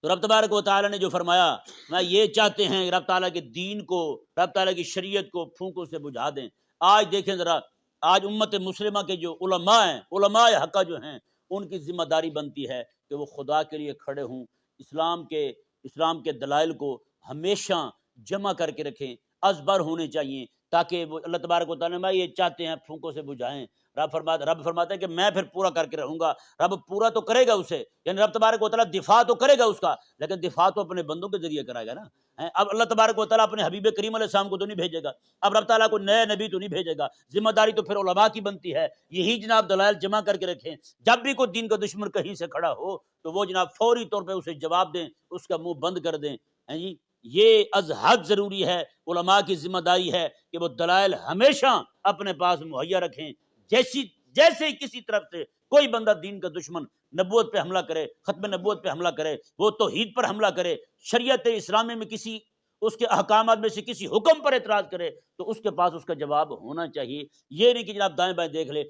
تو رب تبارک و تعالیٰ نے جو فرمایا میں یہ چاہتے ہیں رب تعالیٰ کے دین کو، رب تعالیٰ کی شریعت کو پھونکوں سے بجھا دیں۔ آج دیکھیں ذرا، آج امت مسلمہ کے جو علماء ہیں، علماء حقہ جو ہیں، ان کی ذمہ داری بنتی ہے کہ وہ خدا کے لیے کھڑے ہوں، اسلام کے دلائل کو ہمیشہ جمع کر کے رکھیں، ازبر ہونے چاہیے، تاکہ وہ اللہ تبارک و تعالیٰ میں یہ چاہتے ہیں پھونکوں سے بجھائیں۔ رب فرماتا ہے کہ میں پھر پورا کر کے رہوں گا۔ رب پورا تو کرے گا اسے، یعنی رب تبارک و تعالیٰ دفاع تو کرے گا اس کا، لیکن دفاع تو اپنے بندوں کے ذریعے کرائے گا نا۔ اب اللہ تبارک و تعالیٰ اپنے حبیب کریم علیہ السلام کو تو نہیں بھیجے گا، اب رب تعالیٰ کو نئے نبی تو نہیں بھیجے گا، ذمہ داری تو پھر علماء کی بنتی ہے۔ یہی جناب دلائل جمع کر کے رکھیں، جب بھی کوئی دین کا دشمن کہیں سے کھڑا ہو تو وہ جناب فوری طور پہ اسے جواب دیں، اس کا منہ بند کر دیں۔ جی یہ از حد ضروری ہے، علماء کی ذمہ داری ہے کہ وہ دلائل ہمیشہ اپنے پاس مہیا رکھیں۔ جیسے ہی کسی طرف سے کوئی بندہ دین کا دشمن نبوت پہ حملہ کرے، ختم نبوت پہ حملہ کرے، وہ توحید پر حملہ کرے، شریعت اسلامی میں کسی اس کے احکامات میں سے کسی حکم پر اعتراض کرے، تو اس کے پاس اس کا جواب ہونا چاہیے۔ یہ نہیں کہ جناب دائیں بائیں دیکھ لے۔